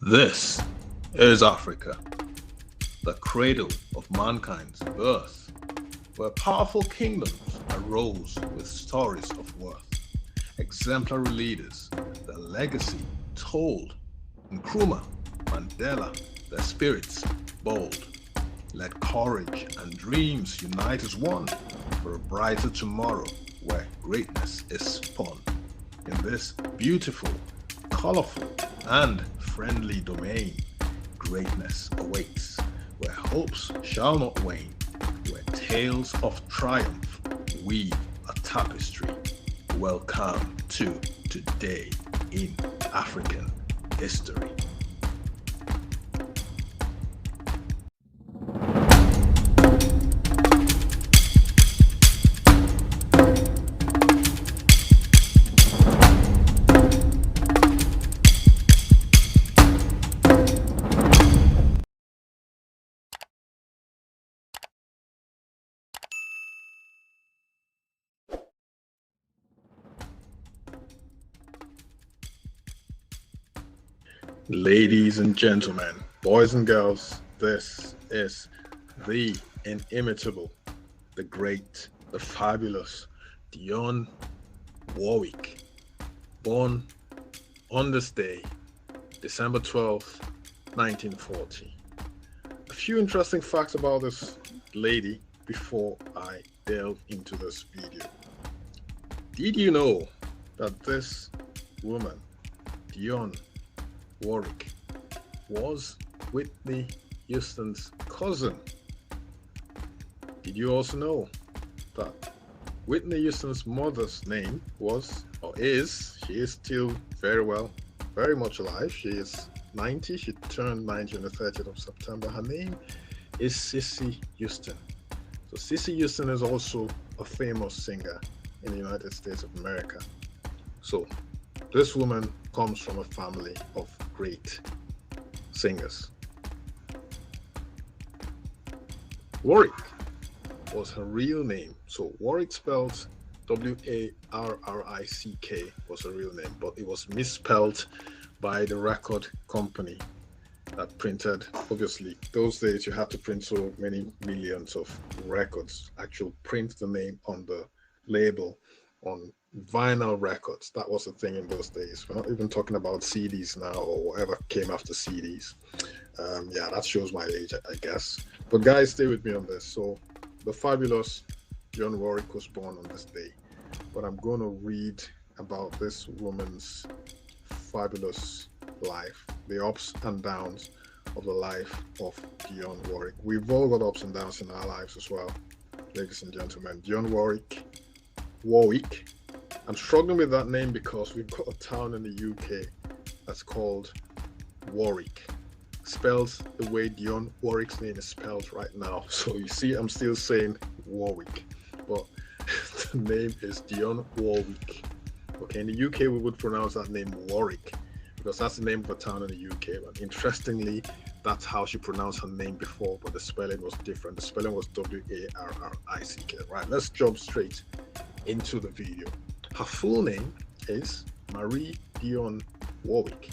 This is Africa, the cradle of mankind's birth, where powerful kingdoms arose with stories of worth, exemplary leaders, their legacy told. Nkrumah, Mandela, their spirits bold. Let courage and dreams unite as one for a brighter tomorrow where greatness is spun. In this beautiful, colorful, and friendly domain, greatness awaits, where hopes shall not wane, where tales of triumph weave a tapestry. Welcome to Today in African History. Ladies and gentlemen, boys and girls, this is the inimitable, the great, the fabulous Dionne Warwick, born on this day, December 12th, 1940. A few interesting facts about this lady before I delve into this video. Did you know that this woman, Dionne Warwick, was Whitney Houston's cousin? Did you also know that Whitney Houston's mother's name was, or is, she is still very much alive. She is 90. She turned 90 on the 30th of September. Her name is Cissy Houston. So Cissy Houston is also a famous singer in the United States of America. So this woman comes from a family of great singers. Warwick was her real name. So Warwick spelled Warrick was her real name, but it was misspelled by the record company that printed. Obviously, those days you had to print so many millions of records, actually print the name on the label on vinyl records. That was the thing in those days. We're not even talking about CDs now or whatever came after CDs. Yeah, that shows my age, I guess. But guys, stay with me on this. So the fabulous Dionne Warwick was born on this day, but I'm going to read about this woman's fabulous life, the ups and downs of the life of Dionne Warwick. We've all got ups and downs in our lives as well, ladies and gentlemen. Dionne Warwick. I'm struggling with that name because we've got a town in the UK that's called Warwick, spelled the way Dionne Warwick's name is spelled right now. So you see, I'm still saying Warwick, but the name is Dionne Warwick. Okay, in the UK we would pronounce that name Warwick because that's the name of a town in the UK. But interestingly, that's how she pronounced her name before, but the spelling was different. The spelling was Warrick. Right, let's jump straight into the video. Her full name is Marie Dionne Warwick,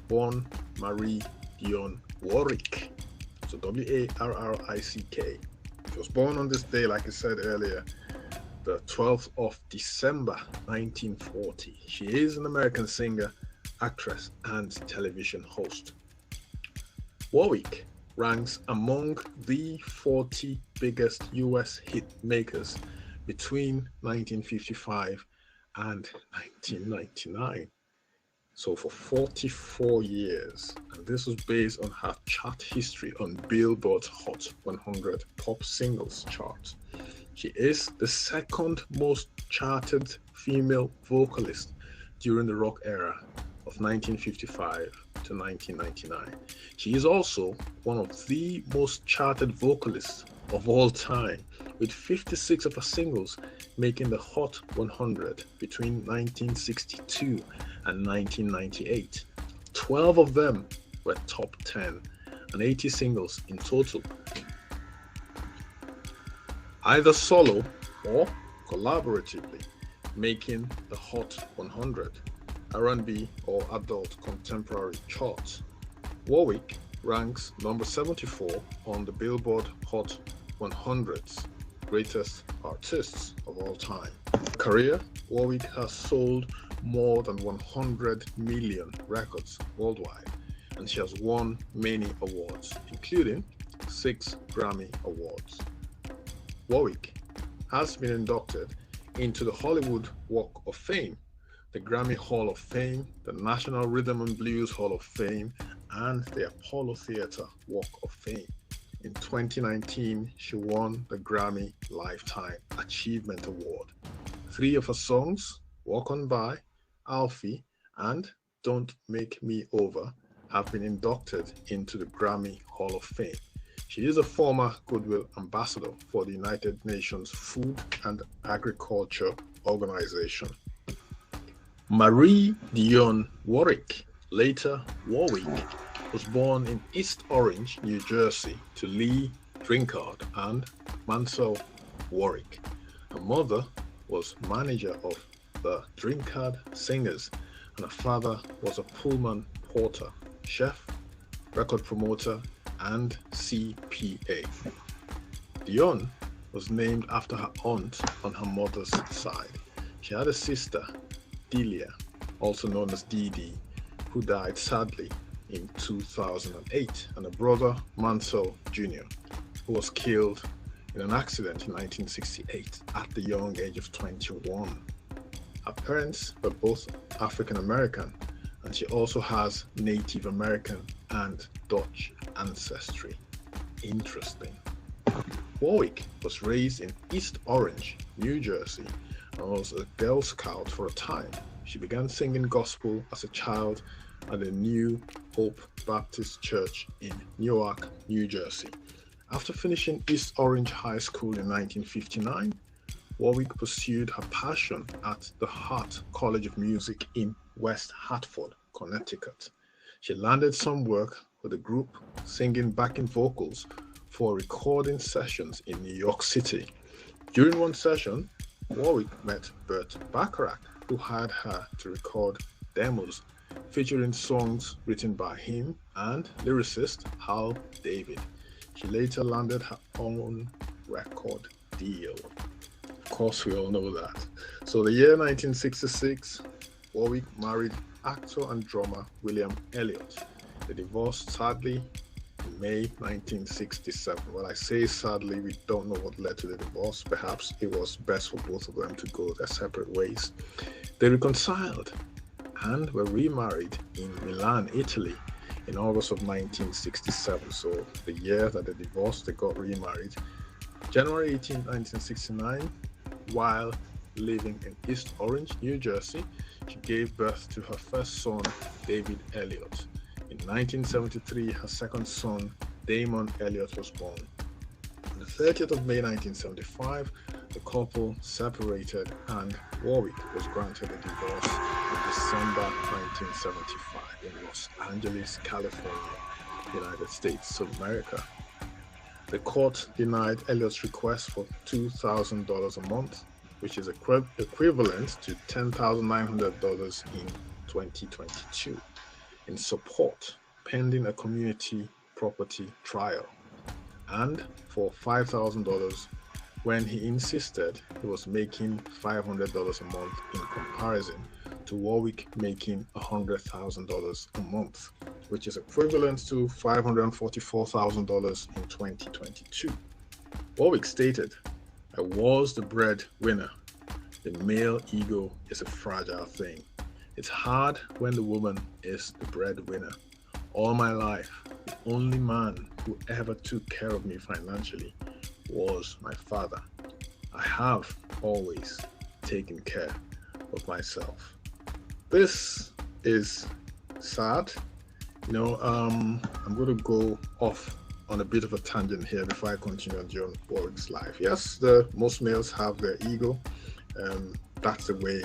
born Marie Dionne Warwick. So Warrick. She was born on this day, like I said earlier, the 12th of December 1940. She is an American singer, actress, and television host. Warwick ranks among the 40 biggest US hit makers between 1955 and 1999. So for 44 years, and this was based on her chart history on Billboard's Hot 100 Pop Singles chart. She is the second most charted female vocalist during the rock era of 1955 to 1999. She is also one of the most charted vocalists of all time, with 56 of her singles making the Hot 100 between 1962 and 1998. 12 of them were top 10 and 80 singles in total, either solo or collaboratively, making the Hot 100 R&B or adult contemporary chart. Warwick ranks number 74 on the Billboard Hot 100's greatest artists of all time. Career, Warwick has sold more than 100 million records worldwide, and she has won many awards, including 6 Grammy Awards. Warwick has been inducted into the Hollywood Walk of Fame, the Grammy Hall of Fame, the National Rhythm and Blues Hall of Fame, and the Apollo Theater Walk of Fame. In 2019, she won the Grammy Lifetime Achievement Award. 3 of her songs, Walk On By, Alfie, and Don't Make Me Over, have been inducted into the Grammy Hall of Fame. She is a former Goodwill Ambassador for the United Nations Food and Agriculture Organization. Marie Dionne Warwick, later Warwick, was born in East Orange, New Jersey, to Lee Drinkard and Mansell Warwick. Her mother was manager of the Drinkard Singers, and her father was a Pullman porter, chef, record promoter, and CPA. Dionne was named after her aunt on her mother's side. She had a sister, Delia, also known as Dee Dee, who died sadly in 2008, and a brother, Mansell Jr., who was killed in an accident in 1968 at the young age of 21. Her parents were both African American, and she also has Native American and Dutch ancestry. Interesting. Warwick was raised in East Orange, New Jersey, and was a Girl Scout for a time. She began singing gospel as a child at the New Hope Baptist Church in Newark, New Jersey. After finishing East Orange High School in 1959, Warwick pursued her passion at the Hart College of Music in West Hartford, Connecticut. She landed some work with the group singing backing vocals for recording sessions in New York City. During one session, Warwick met Burt Bacharach, who hired her to record demos featuring songs written by him and lyricist Hal David. She later landed her own record deal. Of course, we all know that. So the year 1966, Warwick married actor and drummer William Elliott. They divorced sadly in May 1967. Well, I say sadly, we don't know what led to the divorce. Perhaps it was best for both of them to go their separate ways. They reconciled and were remarried in Milan, Italy in August of 1967. So the year that they divorced, they got remarried. January 18, 1969, while living in East Orange, New Jersey, she gave birth to her first son, David Elliott. In 1973, her second son, Damon Elliott, was born. On the 30th of May 1975, the couple separated and Warwick was granted a divorce in December 1975 in Los Angeles, California, United States of America. The court denied Elliott's request for $2,000 a month, which is equivalent to $10,900 in 2022, in support pending a community property trial, and for $5,000 when he insisted he was making $500 a month in comparison to Warwick making $100,000 a month, which is equivalent to $544,000 in 2022. Warwick stated, "I was the breadwinner. The male ego is a fragile thing. It's hard when the woman is the breadwinner. All my life, the only man who ever took care of me financially was my father. I have always taken care of myself." This is sad. I'm going to go off on a bit of a tangent here before I continue on Dionne Warwick's life. Yes, most males have their ego. That's the way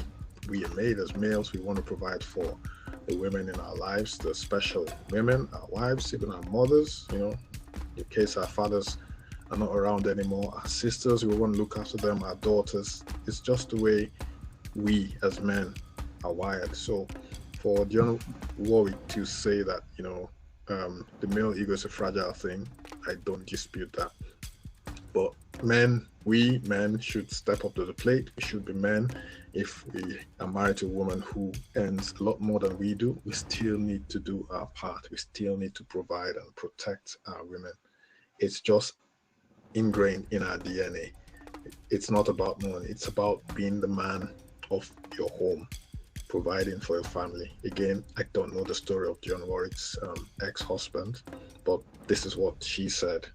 we are made as males. We want to provide for the women in our lives, the special women, our wives, even our mothers. In case our fathers are not around anymore, our sisters, we want to look after them, our daughters. It's just the way we as men are wired. So for Dionne Warwick to say that, The male ego is a fragile thing. I don't dispute that. But we men should step up to the plate. We should be men. If we are married to a woman who earns a lot more than we do, we still need to do our part. We still need to provide and protect our women. It's just ingrained in our DNA. It's not about money. It's about being the man of your home, providing for your family. Again, I don't know the story of Dionne Warwick's ex-husband, but this is what she said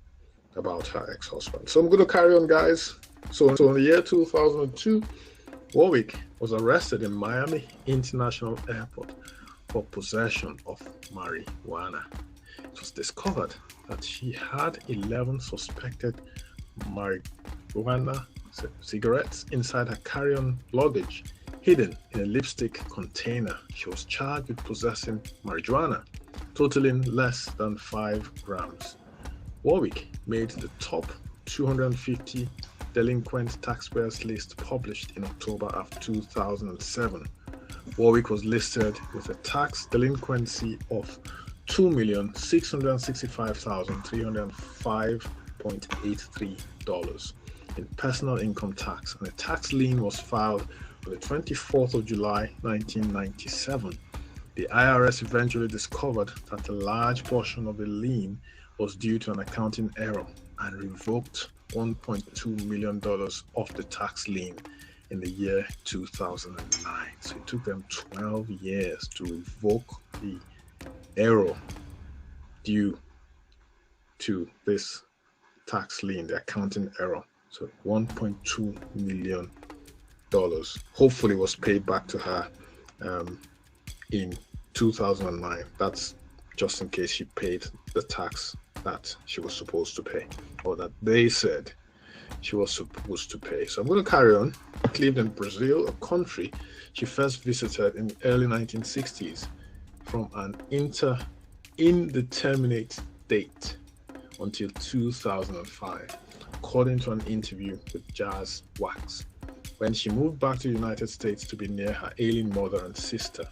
about her ex-husband. So I'm going to carry on, guys. So in the year 2002, Warwick was arrested in Miami International Airport for possession of marijuana. It was discovered that she had 11 suspected marijuana cigarettes inside her carry-on luggage, hidden in a lipstick container. She was charged with possessing marijuana, totaling less than 5 grams. Warwick made the top 250 delinquent taxpayers list published in October of 2007. Warwick was listed with a tax delinquency of $2,665,305.83 in personal income tax, and a tax lien was filed on the 24th of July 1997. The IRS eventually discovered that a large portion of the lien was due to an accounting error and revoked $1.2 million of the tax lien in the year 2009. So it took them 12 years to revoke the error due to this tax lien, the accounting error. So $1.2 million hopefully was paid back to her in 2009. That's just in case she paid the tax that she was supposed to pay, or that they said she was supposed to pay. So I'm going to carry on. She lived in Brazil, a country she first visited in the early 1960s from an indeterminate date until 2005, according to an interview with Jazz Wax. When she moved back to the United States to be near her ailing mother and sister,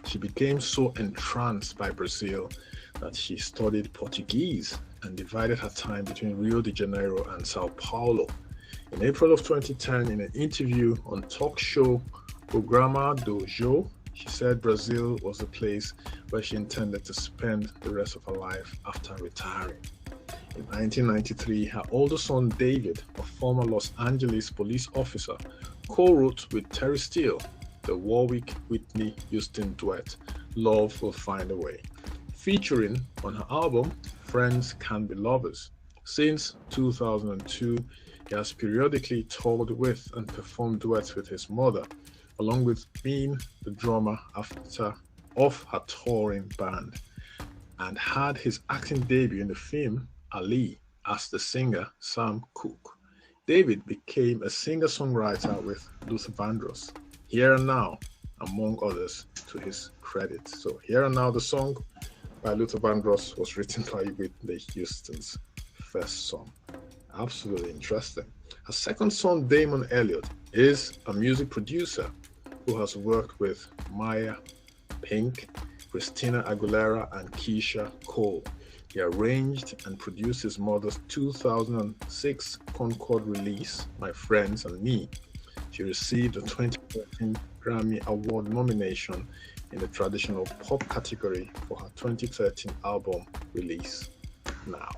she became so entranced by Brazil that she studied Portuguese and divided her time between Rio de Janeiro and Sao Paulo. In April of 2010, in an interview on talk show Programa do Jô, she said Brazil was the place where she intended to spend the rest of her life after retiring. In 1993, her older son David, a former Los Angeles police officer, co-wrote with Terry Steele the Warwick-Whitney Houston duet Love Will Find a Way, featuring on her album Friends Can Be Lovers. Since 2002, he has periodically toured with and performed duets with his mother, along with being the drummer of her touring band, and had his acting debut in the film Ali as the singer Sam Cooke. David became a singer-songwriter with Luther Vandross, Here and Now, among others, to his credit. So Here and Now, the song by Luther Vandross, was written by Whitney Houston's first song. Absolutely interesting. Her second son, Damon Elliott, is a music producer who has worked with Maya Pink, Christina Aguilera, and Keisha Cole. He arranged and produced his mother's 2006 Concord release, My Friends and Me. She received a 2013 Grammy Award nomination in the traditional pop category for her 2013 album release, Now.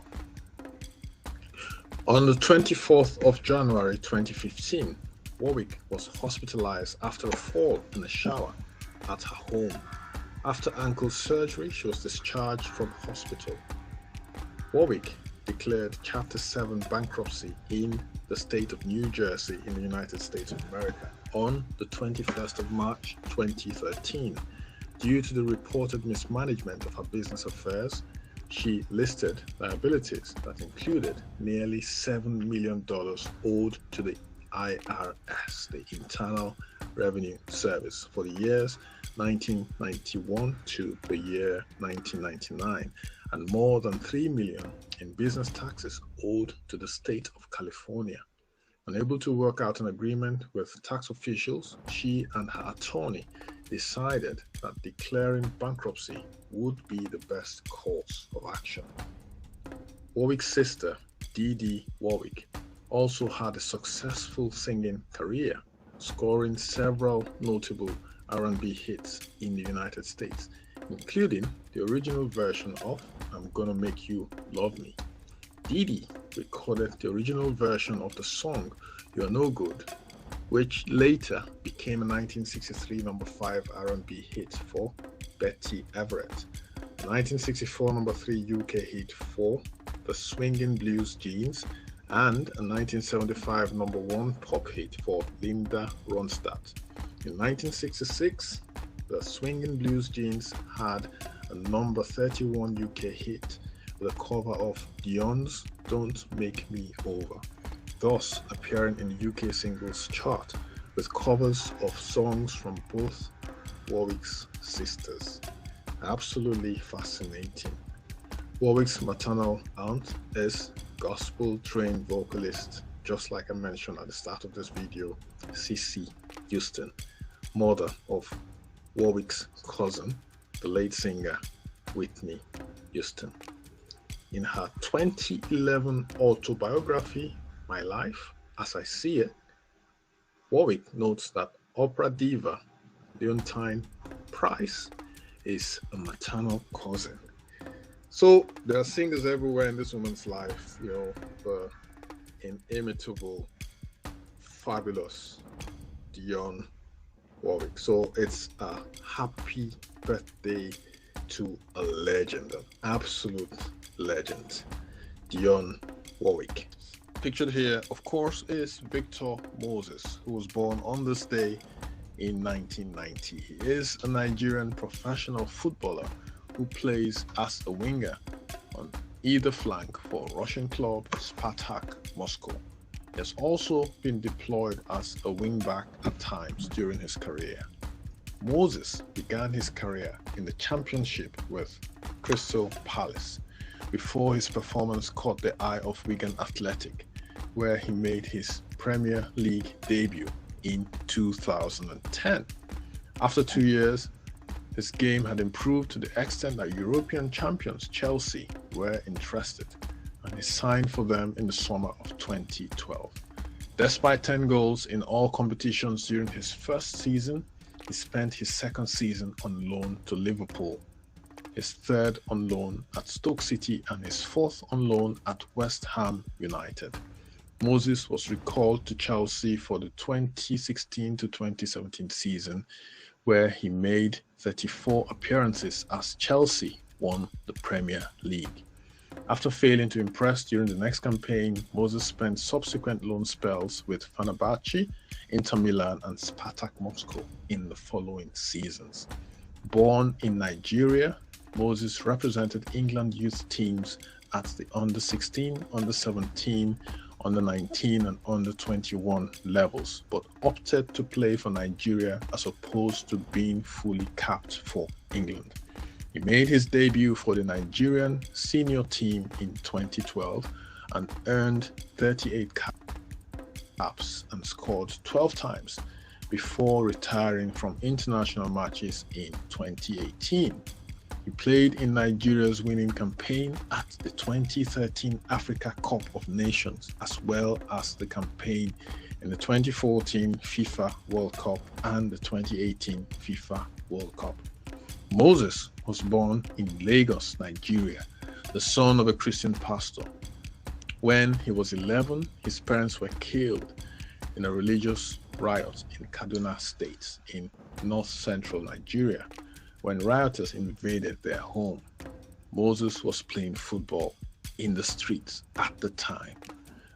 On the 24th of January 2015, Warwick was hospitalized after a fall in a shower at her home. After ankle surgery, she was discharged from hospital. Warwick declared Chapter 7 bankruptcy in the state of New Jersey in the United States of America on the 21st of March 2013. Due to the reported mismanagement of her business affairs, she listed liabilities that included nearly $7 million owed to the IRS, the Internal Revenue Service, for the years 1991 to the year 1999, and more than $3 million in business taxes owed to the state of California. Unable to work out an agreement with tax officials, she and her attorney decided that declaring bankruptcy would be the best course of action. Warwick's sister, Dee Warwick, also had a successful singing career, scoring several notable R&B hits in the United States, including the original version of I'm Gonna Make You Love Me. Dee recorded the original version of the song You're No Good, which later became a 1963 number 5 R&B hit for Betty Everett, a 1964 number 3 UK hit for the Swingin' Blues Jeans, and a 1975 number 1 pop hit for Linda Ronstadt. In 1966, the Swingin' Blues Jeans had a number 31 UK hit with a cover of Dionne's Don't Make Me Over, thus appearing in the UK singles chart with covers of songs from both Warwick's sisters. Absolutely fascinating. Warwick's maternal aunt is gospel-trained vocalist, just like I mentioned at the start of this video, Cissy Houston, mother of Warwick's cousin, the late singer Whitney Houston. In her 2011 autobiography, My Life as I See It, Warwick notes that opera diva Leontine Price is a maternal cousin. So there are singers everywhere in this woman's life, the inimitable, fabulous Dionne Warwick. So it's a happy birthday to a legend, an absolute legend, Dionne Warwick. Pictured here, of course, is Victor Moses, who was born on this day in 1990. He is a Nigerian professional footballer who plays as a winger on either flank for Russian club Spartak Moscow. He has also been deployed as a wingback at times during his career. Moses began his career in the Championship with Crystal Palace before his performance caught the eye of Wigan Athletic, where he made his Premier League debut in 2010. After 2 years, his game had improved to the extent that European champions Chelsea were interested, and he signed for them in the summer of 2012. Despite 10 goals in all competitions during his first season, he spent his second season on loan to Liverpool, his third on loan at Stoke City, and his fourth on loan at West Ham United. Moses was recalled to Chelsea for the 2016 to 2017 season, where he made 34 appearances as Chelsea won the Premier League. After failing to impress during the next campaign, Moses spent subsequent loan spells with Fenerbahce, Inter Milan, and Spartak Moscow in the following seasons. Born in Nigeria, Moses represented England youth teams at the under-16, under-17, under-19 and under-21 levels, but opted to play for Nigeria as opposed to being fully capped for England. He made his debut for the Nigerian senior team in 2012 and earned 38 caps and scored 12 times before retiring from international matches in 2018. He played in Nigeria's winning campaign at the 2013 Africa Cup of Nations, as well as the campaign in the 2014 FIFA World Cup and the 2018 FIFA World Cup. Moses was born in Lagos, Nigeria, the son of a Christian pastor. When he was 11, his parents were killed in a religious riot in Kaduna State in north-central Nigeria. When rioters invaded their home, Moses was playing football in the streets at the time.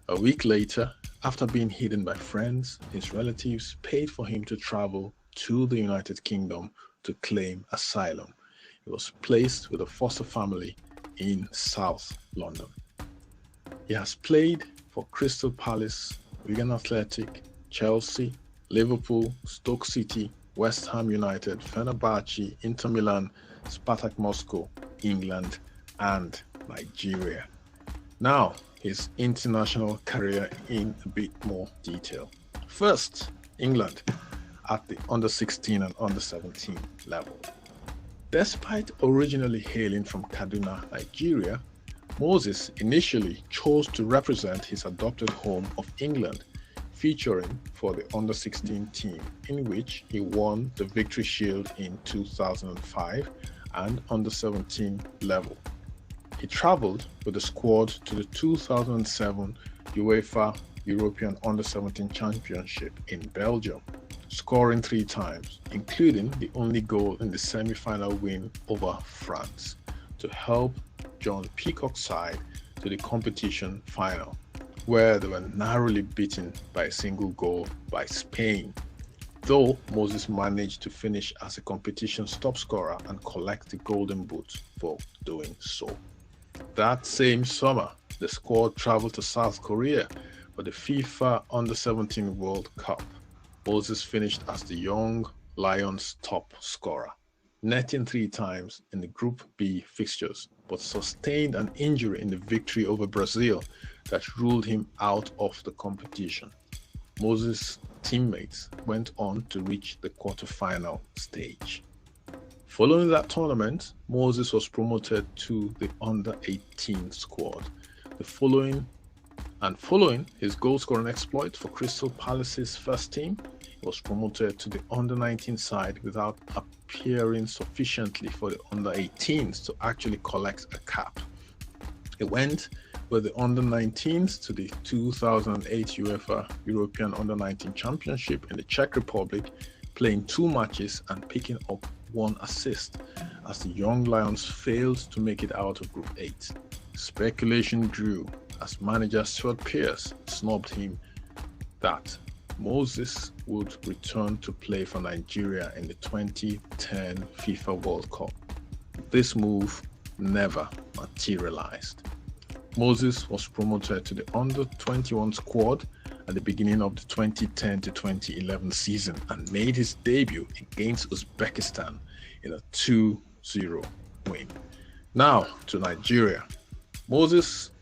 A week later, after being hidden by friends, his relatives paid for him to travel to the United Kingdom to claim asylum. He was placed with a foster family in South London. He has played for Crystal Palace, Wigan Athletic, Chelsea, Liverpool, Stoke City, West Ham United, Fenerbahce, Inter Milan, Spartak Moscow, England, and Nigeria. Now, his international career in a bit more detail. First, England. at the under 16 and under 17 level. Despite originally hailing from Kaduna, Nigeria, Moses initially chose to represent his adopted home of England, featuring for the under 16 team, in which he won the Victory Shield in 2005 and under 17 level. He traveled with the squad to the 2007 UEFA European Under 17 Championship in Belgium, scoring 3 times, including the only goal in the semi-final win over France, to help John Peacock's side to the competition final, where they were narrowly beaten by a single goal by Spain, though Moses managed to finish as a competition's top scorer and collect the Golden Boot for doing so. That same summer, the squad traveled to South Korea for the FIFA Under-17 World Cup. Moses finished as the Young Lions' top scorer, netting 3 times in the Group B fixtures, but sustained an injury in the victory over Brazil that ruled him out of the competition. Moses' teammates went on to reach the quarter-final stage. Following that tournament, Moses was promoted to the under-18 squad. Following his goal-scoring exploit for Crystal Palace's first team, he was promoted to the under-19 side without appearing sufficiently for the under-18s to actually collect a cap. He went with the under-19s to the 2008 UEFA European Under-19 Championship in the Czech Republic, playing 2 matches and picking up 1 assist as the Young Lions failed to make it out of Group 8. Speculation grew as manager Stuart Pearce snubbed him that Moses would return to play for Nigeria in the 2010 FIFA World Cup. This move never materialized. Moses was promoted to the under-21 squad at the beginning of the 2010 to 2011 season and made his debut against Uzbekistan in a 2-0 win. Now to Nigeria. Moses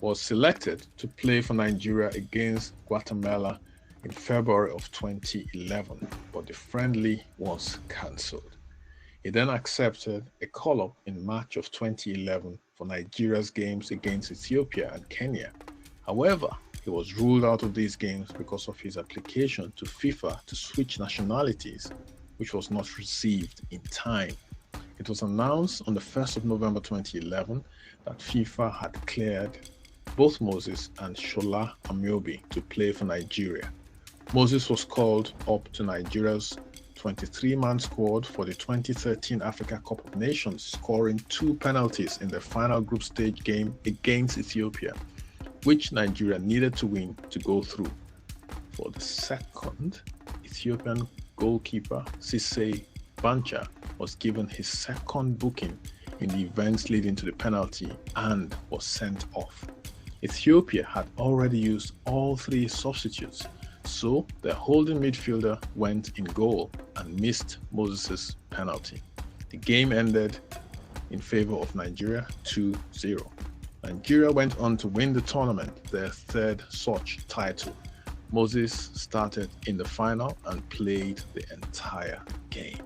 was selected to play for Nigeria against Guatemala in February of 2011, but the friendly was cancelled. He then accepted a call-up in March of 2011 for Nigeria's games against Ethiopia and Kenya. However, he was ruled out of these games because of his application to FIFA to switch nationalities, which was not received in time. It was announced on the 1st of November 2011 that FIFA had cleared both Moses and Shola Ameobi to play for Nigeria. Moses was called up to Nigeria's 23-man squad for the 2013 Africa Cup of Nations, scoring 2 penalties in the final group stage game against Ethiopia, which Nigeria needed to win to go through. For the second, Ethiopian goalkeeper Sise Bancha was given his second booking in the events leading to the penalty and was sent off. Ethiopia had already used all 3 substitutes, so their holding midfielder went in goal and missed Moses' penalty. The game ended in favor of Nigeria 2-0. Nigeria went on to win the tournament, their 3rd such title. Moses started in the final and played the entire game.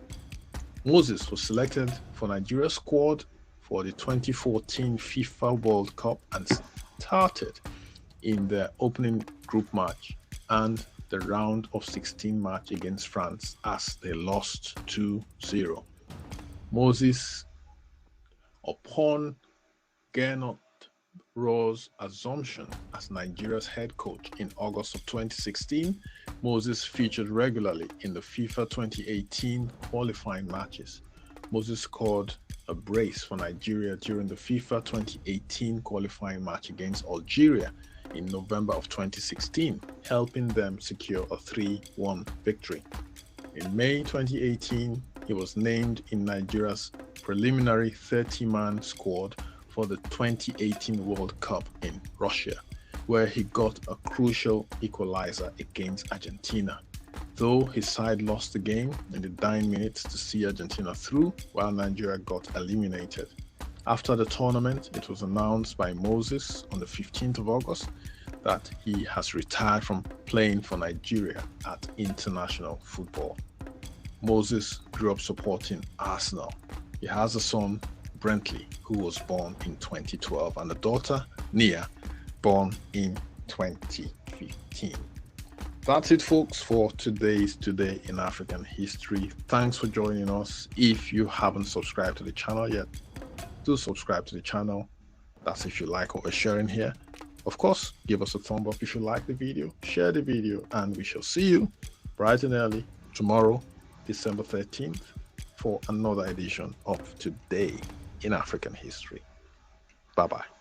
Moses was selected for Nigeria's squad for the 2014 FIFA World Cup and started in the opening group match and the round of 16 match against France as they lost 2-0. Moses, upon Gernot Rohr's assumption as Nigeria's head coach in August of 2016, Moses featured regularly in the FIFA 2018 qualifying matches. Moses scored a brace for Nigeria during the FIFA 2018 qualifying match against Algeria in November of 2016, helping them secure a 3-1 victory. In May 2018, he was named in Nigeria's preliminary 30-man squad for the 2018 World Cup in Russia, where he got a crucial equalizer against Argentina, though his side lost the game in the dying minutes to see Argentina through while Nigeria got eliminated. After the tournament, it was announced by Moses on the 15th of August that he has retired from playing for Nigeria at international football. Moses grew up supporting Arsenal. He has a son, Brentley, who was born in 2012, and a daughter, Nia, born in 2015. That's it, folks, for today's Today in African History. Thanks for joining us. If you haven't subscribed to the channel yet, do subscribe to the channel. That's if you like what we're sharing here. Of course, give us a thumb up if you like the video, share the video, and we shall see you bright and early tomorrow, December 13th, for another edition of Today in African History. Bye-bye.